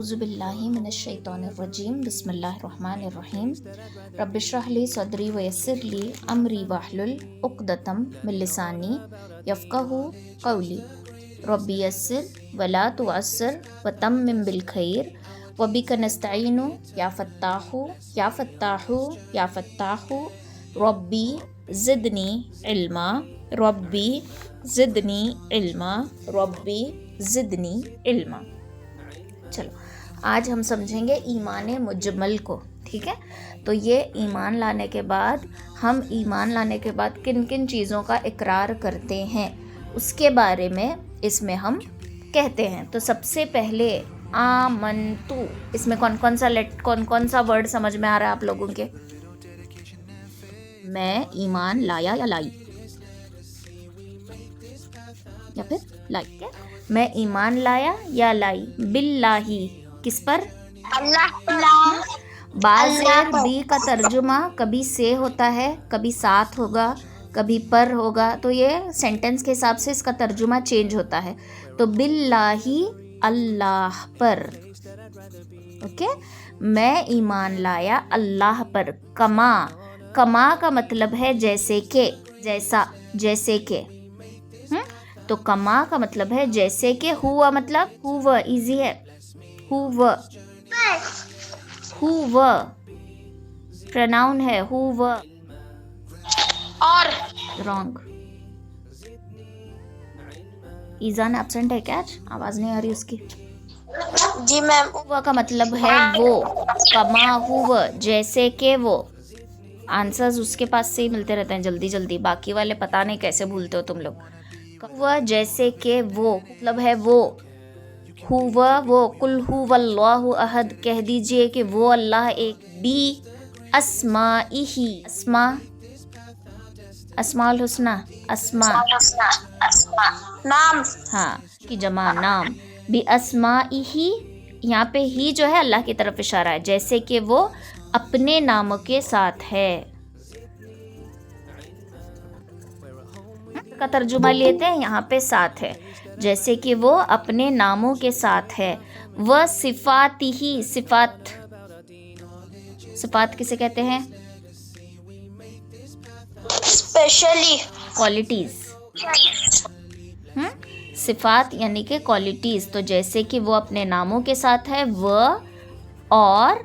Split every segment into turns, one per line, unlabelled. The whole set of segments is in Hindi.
औज़ुबिल्लाहि मिनश्शैतानिर्रजीम बिस्मिल्लाहिर्रहमानिर्रहीम रब्बिश्रह ली सदरी वयस्सिर ली अमरी वहलुल उक़दतम मिन लिसानी यफ़क़हू क़ौली रब्बी यस्सिर वला तुअस्सिर वतम्मिम बिल खैर वबिका नस्तईनु या फ़त्ताहु या फ़त्ताहु या फ़त्ताहु रब्बी ज़िदनी इल्मा रब्बी ज़िदनी इल्मा रब्बी ज़िदनी इल्मा। चलो आज हम समझेंगे ईमान मुजम्मल को। ठीक है, तो ये ईमान लाने के बाद हम ईमान लाने के बाद किन किन चीज़ों का इकरार करते हैं उसके बारे में इसमें हम कहते हैं। तो सबसे पहले आमनतु, इसमें कौन कौन सा वर्ड समझ में आ रहा है आप लोगों के? मैं ईमान लाया या लाई या फिर लाई क्या? मैं ईमान लाया या लाई बिल्लाही, किस पर?
अल्लाह।
बाज़ेर बी का तर्जुमा कभी से होता है, कभी साथ होगा, कभी पर होगा, तो ये सेंटेंस के हिसाब से इसका तर्जुमा चेंज होता है। तो बिल्लाही अल्लाह पर। ओके, मैं ईमान लाया अल्लाह पर। कमा, कमा का मतलब है जैसे के, जैसा, जैसे के। तो कमा का मतलब है जैसे के। हुआ मतलब हुआ, इजी है। हुआ, हुआ प्रोनाउन है हुआ।
और
रॉन्ग। ईजान एब्सेंट है क्या आज? आवाज नहीं आ रही उसकी।
जी मैम।
हुआ का मतलब है वो। कमा हुआ जैसे के वो। आंसर्स उसके पास से ही मिलते रहते हैं जल्दी जल्दी, बाकी वाले पता नहीं कैसे भूलते हो तुम लोग। हुआ जैसे के वो मतलब है वो। हुआ वो। कुल हुवल्लाहु अहद, कह दीजिए कि वो अल्लाह एक। बी अस्माइही, अस्मा, अस्माउल हुस्ना, अस्मा
नाम।
हाँ की जमा नाम। बी अस्माइही, यहाँ पे ही जो है अल्लाह की तरफ इशारा है, जैसे कि वो अपने नामों के साथ है। का तर्जुमा लेते हैं, यहाँ पे साथ है, जैसे कि वो अपने नामों के साथ है। वह सिफातिही, सिफात, सिफात किसे कहते हैं?
Specially
qualities. सिफात यानी कि क्वालिटीज। तो जैसे कि वो अपने नामों के साथ है, वह और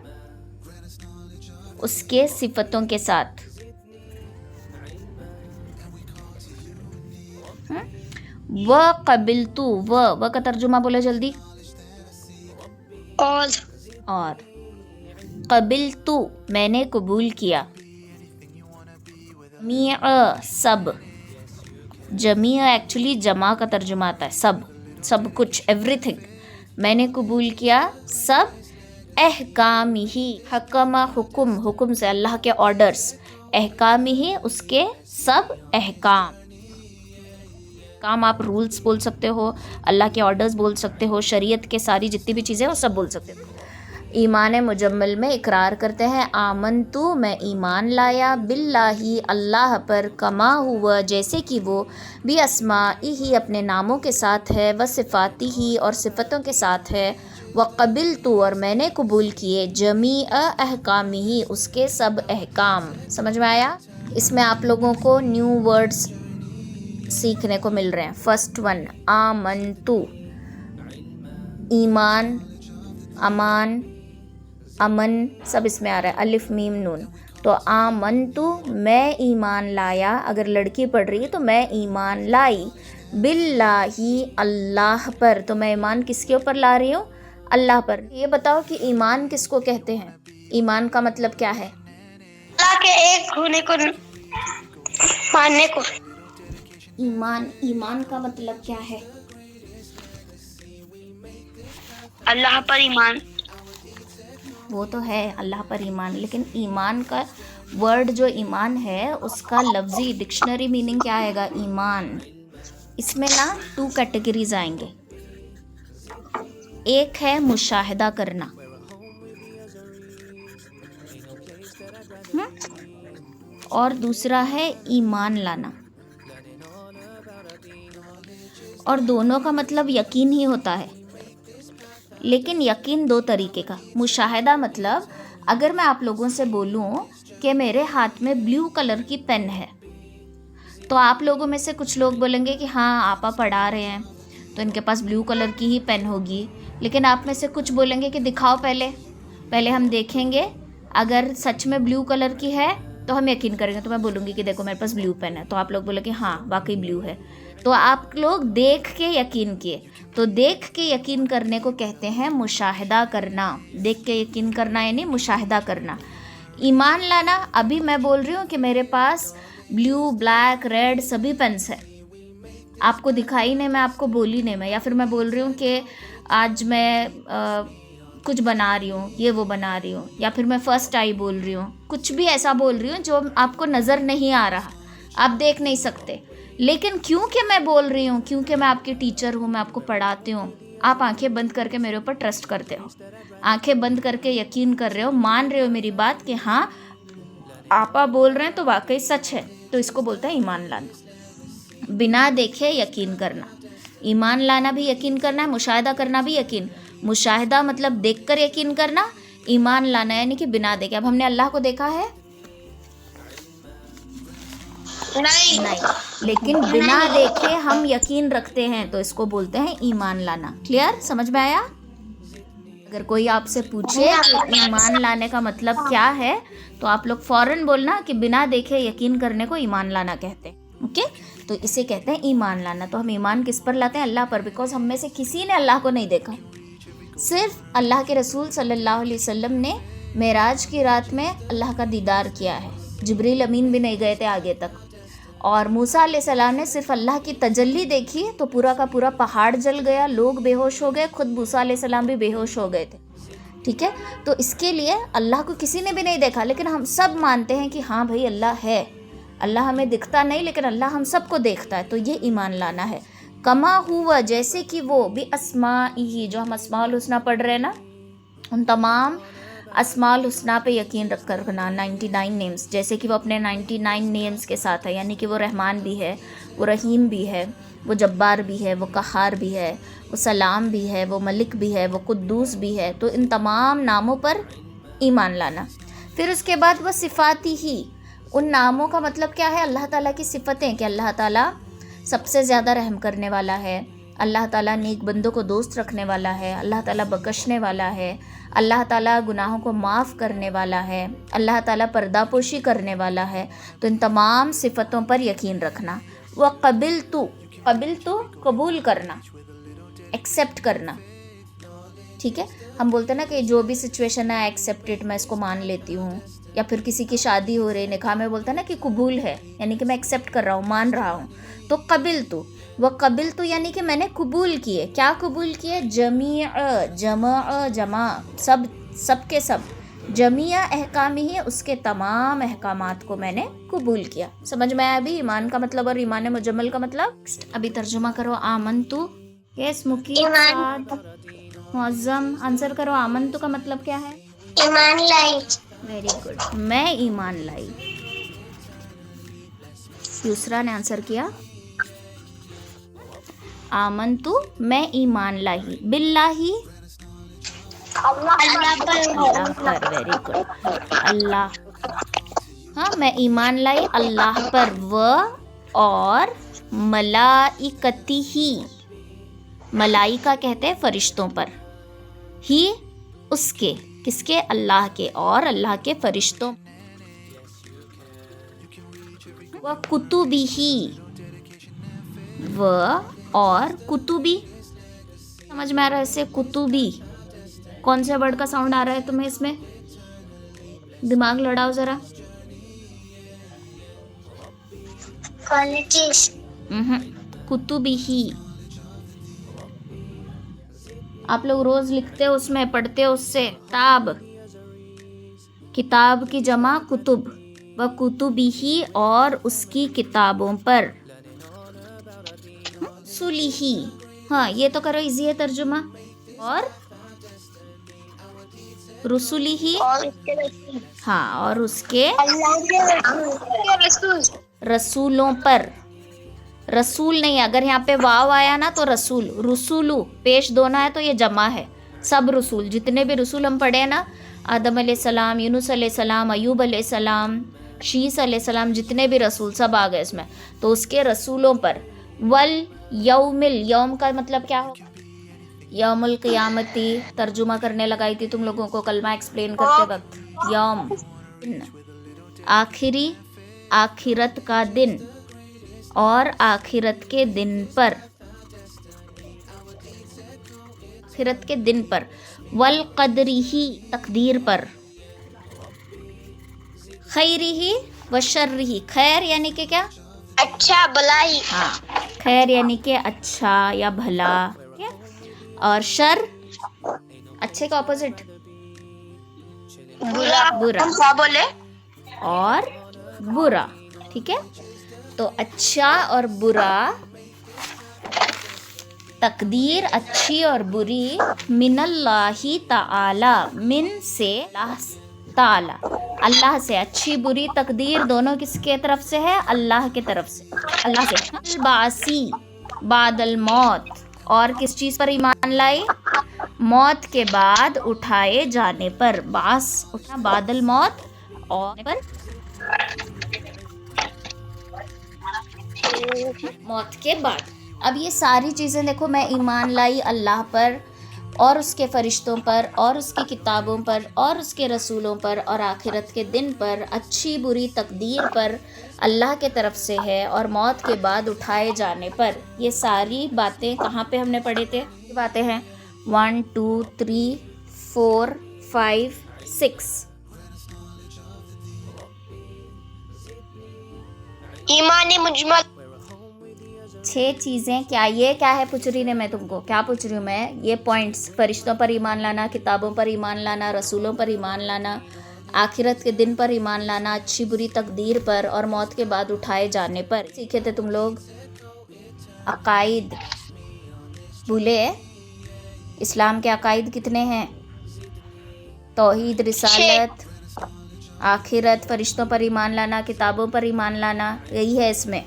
उसके सिफतों के साथ। वह कबिलतु, वह का तर्जुमा बोलो जल्दी। और कबिलतु मैंने कबूल किया। जमीअ सब, जमीअ एक्चुअली जमा का तर्जुमा आता है सब, सब कुछ, एवरीथिंग। मैंने कबूल किया सब। अहकामिही, हकमा हुकुम, हुकुम से अल्लाह के ऑर्डर्स। अहकामिही उसके सब अहकाम। काम आप रूल्स बोल सकते हो, अल्लाह के ऑर्डर्स बोल सकते हो, शरीयत के सारी जितनी भी चीज़ें वो सब बोल सकते हो। ईमान मुजम्मल में इकरार करते हैं आमनतु, मैं ईमान लाया, बिल्लाही अल्लाह पर, कमा हुआ जैसे कि वो, भी अस्माइही अपने नामों के साथ है, व सिफातिही और सिफ़तों के साथ है, व क़बिलतु और मैंने कबूल किए, जमीअ अहकामिही उसके सब अहकाम। समझ में आया? इसमें आप लोगों को न्यू वर्ड्स सीखने को मिल रहे हैं। फर्स्ट वन आमनतु, ईमान, अमान, अमन सब इसमें आ रहा है, अलिफ मीम नून। तो आमनतु मैं ईमान लाया, अगर लड़की पढ़ रही है तो मैं ईमान लाई, बिल्लाही अल्लाह पर। तो मैं ईमान किसके ऊपर ला रही हूँ? अल्लाह पर। ये बताओ कि ईमान किसको कहते हैं? ईमान का मतलब क्या है?
अल्लाह के एक होने को मानने को।
ईमान, ईमान का मतलब क्या है?
अल्लाह पर ईमान।
वो तो है अल्लाह पर ईमान, लेकिन ईमान का वर्ड जो ईमान है उसका लफ्ज़ी डिक्शनरी मीनिंग क्या आएगा? ईमान। इसमें ना 2 कैटेगरीज आएंगे। एक है मुशाहिदा करना, और दूसरा है ईमान लाना। और दोनों का मतलब यकीन ही होता है, लेकिन यकीन दो तरीके का। मुशाहिदा मतलब अगर मैं आप लोगों से बोलूं कि मेरे हाथ में ब्लू कलर की पेन है, तो आप लोगों में से कुछ लोग बोलेंगे कि हाँ आपा पढ़ा रहे हैं तो इनके पास ब्लू कलर की ही पेन होगी। लेकिन आप में से कुछ बोलेंगे कि दिखाओ पहले हम देखेंगे, अगर सच में ब्लू कलर की है तो हम यकीन करेंगे। तो मैं बोलूँगी कि देखो मेरे पास ब्लू पेन है, तो आप लोग बोले हाँ वाकई ब्लू है। तो आप लोग देख के यकीन किए। तो देख के यकीन करने को कहते हैं मुशाहिदा करना। देख के यकीन करना यानी मुशाहिदा करना। ईमान लाना, अभी मैं बोल रही हूँ कि मेरे पास ब्लू, ब्लैक, रेड सभी पेन्स है, आपको दिखाई नहीं, मैं आपको बोली नहीं मैं, या फिर मैं बोल रही हूँ कि आज मैं कुछ बना रही हूँ, ये वो बना रही हूँ, या फिर मैं फर्स्ट आई बोल रही हूँ, कुछ भी ऐसा बोल रही हूँ जो आपको नज़र नहीं आ रहा, आप देख नहीं सकते, लेकिन क्योंकि मैं बोल रही हूँ, क्योंकि मैं आपकी टीचर हूँ, मैं आपको पढ़ाती हूँ, आप आंखें बंद करके मेरे ऊपर ट्रस्ट करते हो, आंखें बंद करके यकीन कर रहे हो, मान रहे हो मेरी बात कि हाँ आपा बोल रहे हैं तो वाकई सच है। तो इसको बोलते हैं ईमान लाना। बिना देखे यकीन करना। ईमान लाना भी यकीन करना है, मुशाहिदा करना भी यकीन। मुशाहिदा मतलब देखकर यकीन करना, ईमान लाना यानी कि बिना देखे। अब हमने अल्लाह को देखा है?
नहीं।
लेकिन बिना देखे हम यकीन रखते हैं, तो इसको बोलते हैं ईमान लाना। क्लियर? समझ में आया? अगर कोई आपसे पूछे कि ईमान लाने का मतलब क्या है, तो आप लोग फ़ौरन बोलना कि बिना देखे यकीन करने को ईमान लाना कहते हैं। ओके, तो इसे कहते हैं ईमान लाना। तो हम ईमान किस पर लाते हैं? अल्लाह पर। बिकॉज हम में से किसी ने अल्लाह को नहीं देखा, सिर्फ अल्लाह के रसूल सल्लल्लाहु अलैहि वसल्लम ने मेराज की रात में अल्लाह का दीदार किया है। जिब्रील अमीन भी नहीं गए थे आगे तक। और मूसा अलैहिस्सलाम ने सिर्फ अल्लाह की तजल्ली देखी तो पूरा का पूरा पहाड़ जल गया, लोग बेहोश हो गए, खुद मूसा अलैहिस्सलाम भी बेहोश हो गए थे। ठीक है, तो इसके लिए अल्लाह को किसी ने भी नहीं देखा, लेकिन हम सब मानते हैं कि हाँ भाई अल्लाह है। अल्लाह हमें दिखता नहीं, लेकिन अल्लाह हम सबको देखता है। तो ये ईमान लाना है। कमा हुआ, जैसे कि वो, भी अस्माई, जो हम अस्माउल हुस्ना पढ़ रहे हैं ना, उन तमाम अस्माउल हुस्ना पे यकीन रख कर रखना। 99 नेम्स, जैसे कि वो अपने 99 नेम्स के साथ है, यानी कि वो रहमान भी है, वो रहीम भी है, वो जब्बार भी है, वो कहार भी है, वो सलाम भी है, वो मलिक भी है, वो कुद्दूस भी है। तो इन तमाम नामों पर ईमान लाना। फिर उसके बाद वह सिफ़ाती ही, उन नामों का मतलब क्या है? अल्लाह ताला की सिफ़तें, कि अल्लाह ताला सबसे ज़्यादा रहम करने वाला है, अल्लाह ताला नेक बंदों को दोस्त रखने वाला है, अल्लाह ताला बख्शने वाला है, अल्लाह ताला गुनाहों को माफ़ करने वाला है, अल्लाह ताला पर्दापोशी करने वाला है। तो इन तमाम सिफ़तों पर यकीन रखना। वह कबिल तो कबूल करना, एक्सेप्ट करना। ठीक है, हम बोलते हैं ना कि जो भी सिचुएशन है एक्सेप्ट इट, मैं इसको मान लेती हूँ। या फिर किसी की शादी हो रही, निकाह में बोलते हैं ना कि कबूल है, यानी कि मैं एक्सेप्ट कर रहा हूँ, मान रहा हूँ। तो कबिल तो, वह कबिल तो यानी कि मैंने कबूल किए। क्या कबूल किए? जमा, सब के सब, जमिया अहकाम ही, उसके तमाम अहकामात को मैंने कबूल किया। समझ में आया अभी ईमान का मतलब और ईमान मुजम्मल का मतलब? अभी तर्जुमा करो। आमनतु, यस मुकीम, मुअज्जम, आंसर करो। आमनतु का मतलब क्या है?
ईमान लाई।
वेरी गुड, मैं ईमान लाई। दूसरा ने आंसर किया आमनतु, मैं ईमान लाई, बिल्लाही,
अल्लाह पर।
वेरी गुड, अल्लाह। हाँ, मैं ईमान लाई अल्लाह पर, व और मलाइकती ही, मलाइका कहते हैं फरिश्तों पर, ही उसके, किसके? अल्लाह के, और अल्लाह के फरिश्तों। व कुतुबी ही, व और कुतुबी, समझ में आ रहा है इससे? कुतुबी, कौन से वर्ड का साउंड आ रहा है तुम्हें इसमें? दिमाग लड़ाओ जरा।
क्वालिटीज।
कुतुबी ही, आप लोग रोज लिखते हो उसमें, पढ़ते हो उससे। किताब की जमा कुतुब, व कुतुबी ही, और उसकी किताबों पर। सुलिही, हाँ ये तो करो, इजी है तर्जुमा। और रुसुलिही, हाँ और उसके रसूलों पर। रसूल नहीं, अगर यहाँ पे वाव आया ना तो रसूल, रुसुलू पेश दोना है तो ये जमा है। सब रसूल, जितने भी रसूल हम पढ़े हैं ना, आदम अलैहिस्सलाम, यूनुस अलैहिस्सलाम, अयूब अलैहिस्सलाम, शीस अलैहिस्सलाम, जितने भी रसूल सब आ गए इसमें। तो उसके रसूलों पर वल यौमिल, यौम का मतलब क्या हो, यौमुल क़ियामती, तर्जुमा करने लगाई थी तुम लोगों को कलमा एक्सप्लेन करते वक्त। यौम, आखिरी, आखिरत का दिन, और आखिरत के दिन पर, आखिरत के दिन पर, वल क़द्रिही, तकदीर पर, खैरिही व शर्रिही, खैर यानी कि क्या,
अच्छा भलाई,
हाँ, खैर यानी कि अच्छा या भला, ठीक है? और शर, अच्छे का ऑपोजिट,
बुरा।
बुरा।
हम क्या बोले?
और बुरा, ठीक है? तो अच्छा और बुरा, तकदीर अच्छी और बुरी, मिनल्लाही ताला, मिन से, ताला, अल्लाह से, अच्छी बुरी तकदीर दोनों किसके तरफ से है, अल्लाह के तरफ से, अल्लाह से। बासी, बादल मौत, और किस चीज़ पर ईमान लाई, मौत के बाद उठाए जाने पर, बास उठना, बादल मौत, और पर मौत के बाद। अब ये सारी चीज़ें देखो, मैं ईमान लाई अल्लाह पर और उसके फ़रिश्तों पर और उसकी किताबों पर और उसके रसूलों पर और आखिरत के दिन पर, अच्छी बुरी तकदीर पर, अल्लाह के तरफ से है, और मौत के बाद उठाए जाने पर। ये सारी बातें कहाँ पे हमने पढ़े थे? ये बातें हैं 1 2 3 4 5 6,
ईमानी मुजमल,
6 चीज़ें। क्या है पूछ रही ने, मैं तुमको क्या पूछ रही हूँ मैं, ये पॉइंट्स, फरिश्तों पर ईमान लाना, किताबों पर ईमान लाना, रसूलों पर ईमान लाना, आखिरत के दिन पर ईमान लाना, अच्छी बुरी तकदीर पर, और मौत के बाद उठाए जाने पर। सीखे थे तुम लोग अकाइद, भूले? इस्लाम के अकाइद कितने हैं? तौहीद, रिसालत, आखिरत, फरिश्तों पर ईमान लाना, किताबों पर ईमान लाना, यही है इसमें।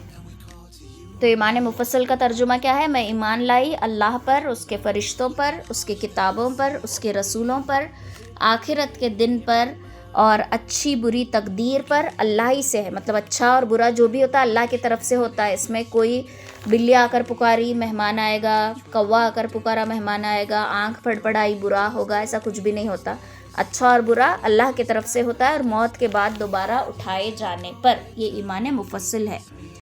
तो ईमान मुफस्सल का तर्जुमा क्या है? मैं ईमान लाई अल्लाह पर, उसके फ़रिश्तों पर, उसकी किताबों पर, उसके रसूलों पर, आखिरत के दिन पर, और अच्छी बुरी तकदीर पर। अल्लाह ही से है, मतलब अच्छा और बुरा जो भी होता है अल्लाह की तरफ से होता है। इसमें कोई बिल्ली आकर पुकारी मेहमान आएगा, कौवा आकर पुकारा मेहमान आएगा, आँख फड़फड़ाई बुरा होगा, ऐसा कुछ भी नहीं होता। अच्छा और बुरा अल्लाह की तरफ से होता है, और मौत के बाद दोबारा उठाए जाने पर। ये ईमान मुफस्सल है।